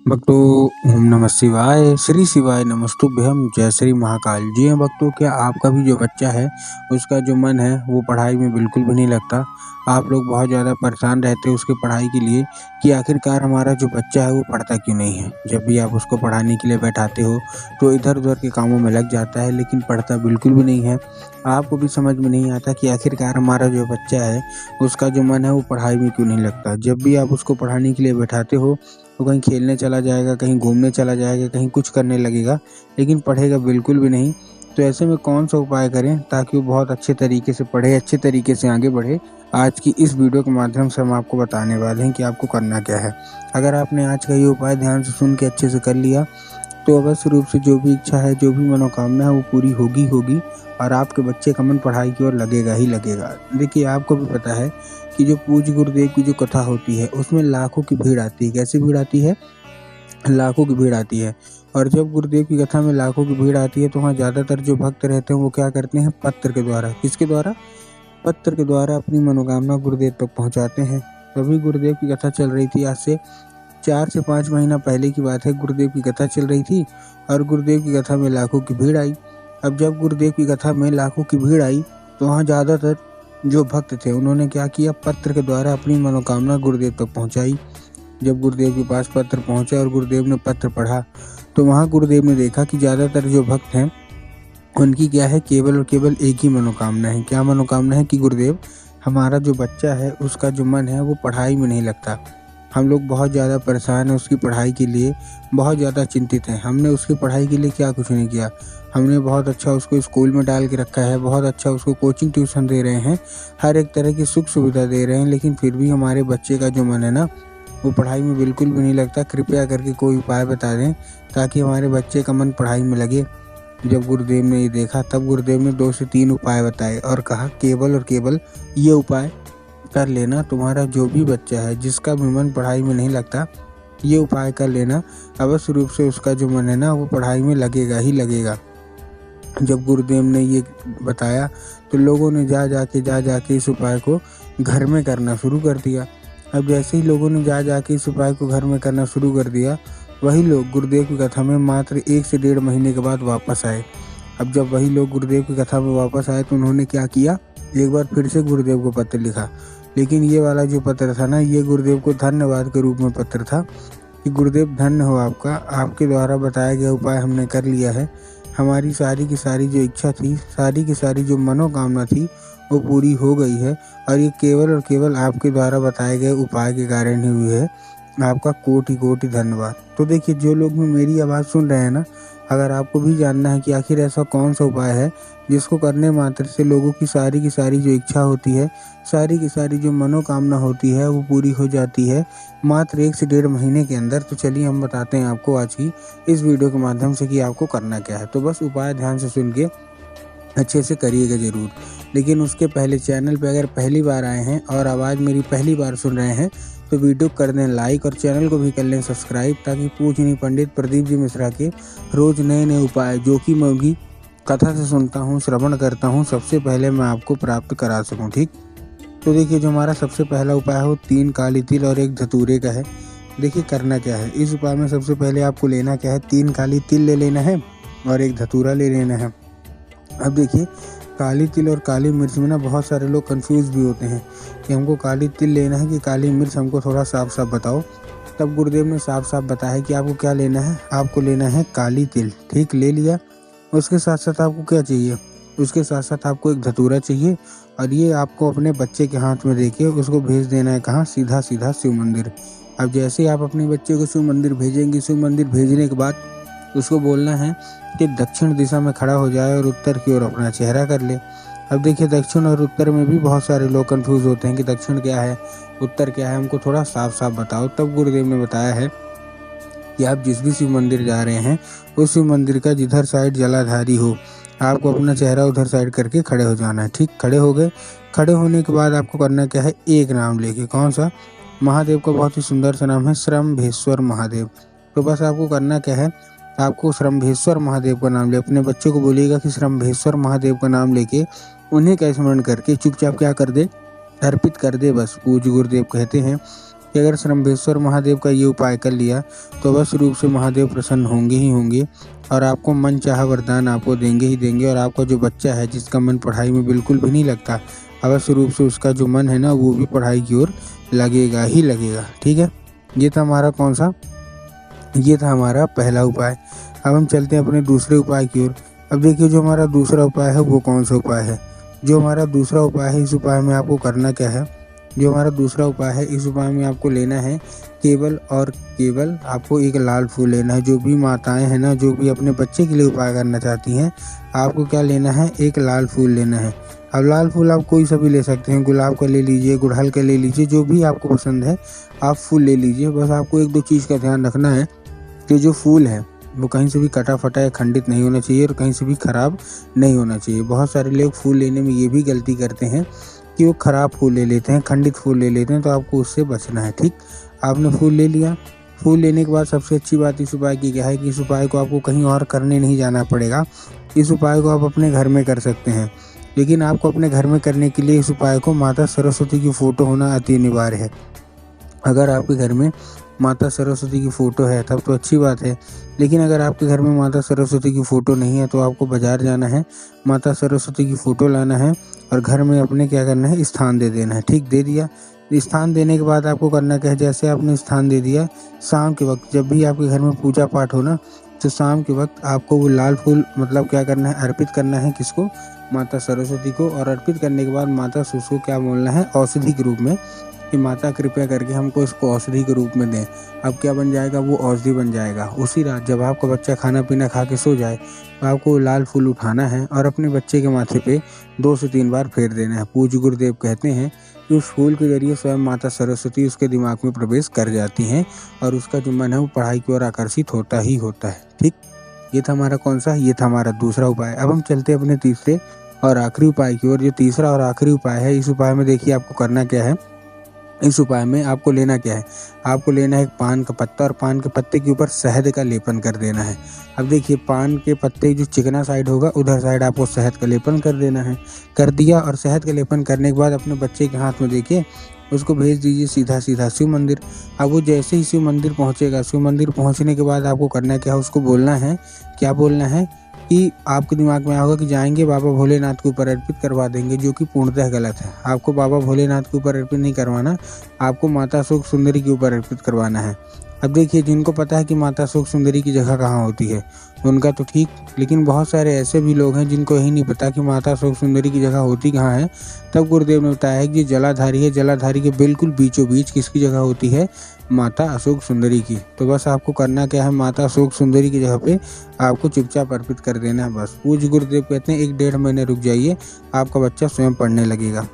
भक्तों, ओम नमः शिवाय, श्री शिवाय नमस्तुभ्यम, जय श्री महाकाल। जी हाँ भक्तों, क्या आपका भी जो बच्चा है उसका जो मन है वो पढ़ाई में बिल्कुल भी नहीं लगता। आप लोग बहुत ज़्यादा परेशान रहते हो उसकी पढ़ाई के लिए कि आखिरकार हमारा जो बच्चा है वो पढ़ता क्यों नहीं है। जब भी आप उसको पढ़ाने के लिए बैठाते हो तो इधर उधर के कामों में लग जाता है, लेकिन पढ़ता बिल्कुल भी नहीं है। आपको भी समझ में नहीं आता कि आखिरकार हमारा जो बच्चा है उसका जो मन है वो पढ़ाई में क्यों नहीं लगता। जब भी आप उसको पढ़ाने के लिए बैठाते हो तो कहीं खेलने चला जाएगा, कहीं घूमने चला जाएगा, कहीं कुछ करने लगेगा, लेकिन पढ़ेगा बिल्कुल भी नहीं। तो ऐसे में कौन सा उपाय करें ताकि वो बहुत अच्छे तरीके से पढ़े, अच्छे तरीके से आगे बढ़े। आज की इस वीडियो के माध्यम से हम आपको बताने वाले हैं कि आपको करना क्या है। अगर आपने आज का ये उपाय ध्यान से सुन के अच्छे से कर लिया तो अवश्य रूप से जो भी इच्छा है, जो भी मनोकामना है वो पूरी होगी होगी और आपके बच्चे का मन पढ़ाई की ओर लगेगा ही लगेगा। देखिए, आपको भी पता है कि जो पूज्य गुरुदेव की जो कथा होती है उसमें लाखों की भीड़ आती है। कैसी भीड़ आती है? लाखों की भीड़ आती है। और जब गुरुदेव की कथा में लाखों की भीड़ आती है तो वहाँ ज़्यादातर जो भक्त रहते हैं वो क्या करते हैं? पत्र के द्वारा। किसके द्वारा? पत्र के द्वारा अपनी मनोकामना गुरुदेव तक पहुँचाते हैं। तभी गुरुदेव की कथा चल रही थी। आज से 4 से 5 महीना पहले की बात है। गुरुदेव की कथा चल रही थी और गुरुदेव की कथा में लाखों की भीड़ आई। अब जब गुरुदेव की कथा में लाखों की भीड़ आई तो वहाँ ज़्यादातर जो भक्त थे उन्होंने क्या किया? पत्र के द्वारा अपनी मनोकामना गुरुदेव तक पहुँचाई। जब गुरुदेव के पास पत्र पहुँचा और गुरुदेव ने पत्र पढ़ा तो वहाँ गुरुदेव ने देखा कि ज़्यादातर जो भक्त हैं उनकी क्या है? केवल और केवल एक ही मनोकामना है। क्या मनोकामना है? कि गुरुदेव, हमारा जो बच्चा है उसका जो मन है वो पढ़ाई में नहीं लगता। हम लोग बहुत ज़्यादा परेशान हैं उसकी पढ़ाई के लिए, बहुत ज़्यादा चिंतित हैं। हमने उसकी पढ़ाई के लिए क्या कुछ नहीं किया। हमने बहुत अच्छा उसको स्कूल में डाल के रखा है, बहुत अच्छा उसको कोचिंग ट्यूशन दे रहे हैं, हर एक तरह की सुख सुविधा दे रहे हैं, लेकिन फिर भी हमारे बच्चे का जो मन है ना वो पढ़ाई में बिल्कुल भी नहीं लगता। कृपया करके कोई उपाय बता दें ताकि हमारे बच्चे का मन पढ़ाई में लगे। जब गुरुदेव ने ये देखा तब गुरुदेव ने 2 से 3 उपाय बताए और कहा, केवल और केवल ये उपाय कर लेना। तुम्हारा जो भी बच्चा है जिसका भी मन पढ़ाई में नहीं लगता, ये उपाय कर लेना, अवश्य रूप से उसका जो मन है ना वो पढ़ाई में लगेगा ही लगेगा। जब गुरुदेव ने ये बताया तो लोगों ने जा जाके इस उपाय को घर में करना शुरू कर दिया। अब जैसे ही लोगों ने जा जाके इस उपाय को घर में करना शुरू कर दिया, वही लोग गुरुदेव की कथा में मात्र 1 से 1.5 महीने के बाद वापस आए। अब जब वही लोग गुरुदेव की कथा में वापस आए तो उन्होंने क्या किया? एक बार फिर से गुरुदेव को पत्र लिखा, लेकिन ये वाला जो पत्र था ना, ये गुरुदेव को धन्यवाद के रूप में पत्र था कि गुरुदेव धन्य हो आपका, आपके द्वारा बताया गया उपाय हमने कर लिया है। हमारी सारी की सारी जो इच्छा थी, सारी की सारी जो मनोकामना थी वो पूरी हो गई है और ये केवल और केवल आपके द्वारा बताए गए उपाय के कारण ही हुई है। आपका कोटि कोटि धन्यवाद। तो देखिए, जो लोग भी मेरी आवाज़ सुन रहे हैं ना, अगर आपको भी जानना है कि आखिर ऐसा कौन सा उपाय है जिसको करने मात्र से लोगों की सारी जो इच्छा होती है, सारी की सारी जो मनोकामना होती है वो पूरी हो जाती है मात्र 1 से 1.5 महीने के अंदर, तो चलिए हम बताते हैं आपको आज की इस वीडियो के माध्यम से कि आपको करना क्या है। तो बस उपाय ध्यान से सुन के अच्छे से करिएगा ज़रूर। लेकिन उसके पहले चैनल पे अगर पहली बार आए हैं और आवाज़ मेरी पहली बार सुन रहे हैं तो वीडियो कर दें लाइक और चैनल को भी कर लें सब्सक्राइब, ताकि पूजनीय पंडित प्रदीप जी मिश्रा के रोज़ नए नए उपाय जो कि मैं उनकी कथा से सुनता हूँ, श्रवण करता हूँ, सबसे पहले मैं आपको प्राप्त करा सकूँ। ठीक, तो देखिए, जो हमारा सबसे पहला उपाय है वो 3 काली तिल और 1 धतूरे का है। देखिए, करना क्या है इस उपाय में? सबसे पहले आपको लेना क्या है? 3 काली तिल ले लेना है और 1 धतूरा ले लेना है। अब देखिए, काली तिल और काली मिर्च में ना बहुत सारे लोग कंफ्यूज भी होते हैं कि हमको काली तिल लेना है कि काली मिर्च, हमको थोड़ा साफ साफ बताओ। तब गुरुदेव ने साफ साफ बताया कि आपको क्या लेना है? आपको लेना है काली तिल। ठीक, ले लिया। उसके साथ साथ आपको क्या चाहिए? उसके साथ साथ आपको 1 धतूरा चाहिए और ये आपको अपने बच्चे के हाथ में देके उसको भेज देना है कहाँ? सीधा सीधा शिव मंदिर। अब जैसे ही आप अपने बच्चे को शिव मंदिर भेजेंगे, शिव मंदिर भेजने के बाद उसको बोलना है कि दक्षिण दिशा में खड़ा हो जाए और उत्तर की ओर अपना चेहरा कर ले। अब देखिए, दक्षिण और उत्तर में भी बहुत सारे लोग कंफ्यूज होते हैं कि दक्षिण क्या है, उत्तर क्या है, हमको थोड़ा साफ साफ बताओ। तब गुरुदेव ने बताया है कि आप जिस भी शिव मंदिर जा रहे हैं उस शिव मंदिर का जिधर साइड जलाधारी हो, आपको अपना चेहरा उधर साइड करके खड़े हो जाना है। ठीक, खड़े हो गए। खड़े होने के बाद आपको करना क्या है? एक नाम लेके। कौन सा? महादेव का बहुत ही सुंदर सा नाम है, श्रम्भेश्वर महादेव। तो बस आपको करना क्या है? आपको श्रम्भेश्वर महादेव का नाम ले, अपने बच्चे को बोलिएगा कि श्रम्भेश्वर महादेव का नाम लेके उन्हीं का स्मरण करके चुपचाप क्या कर दे? अर्पित कर दे। बस पूज्य गुरुदेव कहते हैं कि अगर श्रम्भेश्वर महादेव का ये उपाय कर लिया तो अवश्य रूप से महादेव प्रसन्न होंगे ही होंगे और आपको मन चाहा वरदान आपको देंगे ही देंगे। और आपका जो बच्चा है जिसका मन पढ़ाई में बिल्कुल भी नहीं लगता, अवश्य रूप से उसका जो मन है ना वो भी पढ़ाई की ओर लगेगा ही लगेगा। ठीक है, ये था हमारा कौन सा, ये था हमारा पहला उपाय। अब हम चलते हैं अपने दूसरे उपाय की ओर। अब देखिए जो हमारा दूसरा उपाय है वो कौन सा उपाय है। जो हमारा दूसरा उपाय है, इस उपाय में आपको करना क्या है, जो हमारा दूसरा उपाय है इस उपाय में आपको लेना है केवल और केवल आपको एक लाल फूल लेना है। जो भी माताएं हैं ना, जो भी अपने बच्चे के लिए उपाय करना चाहती हैं, आपको क्या लेना है, एक लाल फूल लेना है। अब लाल फूल आप कोई सा भी ले सकते हैं, गुलाब का ले लीजिए, गुड़हल का ले लीजिए, जो भी आपको पसंद है आप फूल ले लीजिए। बस आपको एक दो चीज़ का ध्यान रखना है कि जो फूल है वो कहीं से भी कटा फटा या खंडित नहीं होना चाहिए और कहीं से भी ख़राब नहीं होना चाहिए। बहुत सारे लोग फूल लेने में ये भी गलती करते हैं कि वो ख़राब फूल ले लेते हैं, खंडित फूल ले लेते हैं, तो आपको उससे बचना है। ठीक, आपने फूल ले लिया। फूल लेने के बाद सबसे अच्छी बात इस उपाय की क्या है कि इस उपाय को आपको कहीं और करने नहीं जाना पड़ेगा। इस उपाय को आप अपने घर में कर सकते हैं, लेकिन आपको अपने घर में करने के लिए इस उपाय को माता सरस्वती की फ़ोटो होना अति अनिवार्य है। अगर आपके घर में माता सरस्वती की फ़ोटो है तब तो अच्छी बात है, लेकिन अगर आपके घर में माता सरस्वती की फ़ोटो नहीं है तो आपको बाज़ार जाना है, माता सरस्वती की फ़ोटो लाना है और घर में अपने क्या करना है, स्थान दे देना है। ठीक, दे दिया। स्थान देने के बाद आपको करना क्या है, जैसे आपने स्थान दे दिया, शाम के वक्त जब भी आपके घर में पूजा पाठ हो ना, तो शाम के वक्त आपको वो लाल फूल मतलब क्या करना है, अर्पित करना है। किसको, माता सरस्वती को। और अर्पित करने के बाद माता को क्या बोलना है, औषधि के रूप में कि माता कृपया करके हमको इसको औषधि के रूप में दें। अब क्या बन जाएगा, वो औषधि बन जाएगा। उसी रात जब आपका बच्चा खाना पीना खा के सो जाए तो आपको लाल फूल उठाना है और अपने बच्चे के माथे पे 2 से 3 बार फेर देना है। पूज्य गुरुदेव कहते हैं कि उस फूल के जरिए स्वयं माता सरस्वती उसके दिमाग में प्रवेश कर जाती हैं और उसका जो मन है वो पढ़ाई की ओर आकर्षित होता ही होता है। ठीक, ये था हमारा कौन सा, ये था हमारा दूसरा उपाय। अब हम चलते हैं अपने तीसरे और आखिरी उपाय की ओर। जो तीसरा और आखिरी उपाय है, इस उपाय में देखिए आपको करना क्या है। इस उपाय में आपको लेना क्या है, आपको लेना है एक पान का पत्ता और पान के पत्ते के ऊपर शहद का लेपन कर देना है। अब देखिए पान के पत्ते जो चिकना साइड होगा उधर साइड आपको शहद का लेपन कर देना है। कर दिया, और शहद का लेपन करने के बाद अपने बच्चे के हाथ में देखिए उसको भेज दीजिए सीधा सीधा शिव मंदिर। अब वो जैसे ही शिव मंदिर पहुँचेगा, शिव मंदिर पहुँचने के बाद आपको करना क्या है, उसको बोलना है, क्या बोलना है कि आपके दिमाग में होगा कि जाएंगे बाबा भोलेनाथ के ऊपर अर्पित करवा देंगे, जो कि पूर्णतः गलत है। आपको बाबा भोलेनाथ के ऊपर अर्पित नहीं करवाना, आपको माता अशोक सुंदरी के ऊपर अर्पित करवाना है। अब देखिए जिनको पता है कि माता अशोक सुंदरी की जगह कहाँ होती है उनका तो ठीक, लेकिन बहुत सारे ऐसे भी लोग हैं जिनको यही नहीं पता कि माता अशोक सुंदरी की जगह होती कहाँ है। तब गुरुदेव ने बताया है कि जलाधारी है, जलाधारी के बिल्कुल बीचों बीच किसकी जगह होती है, माता अशोक सुंदरी की। तो बस आपको करना क्या है, माता अशोक सुंदरी की जगह पे आपको चुपचाप अर्पित कर देना है बस। पूज्य गुरुदेव कहते हैं 1-1.5 महीने रुक जाइए, आपका बच्चा स्वयं पढ़ने लगेगा।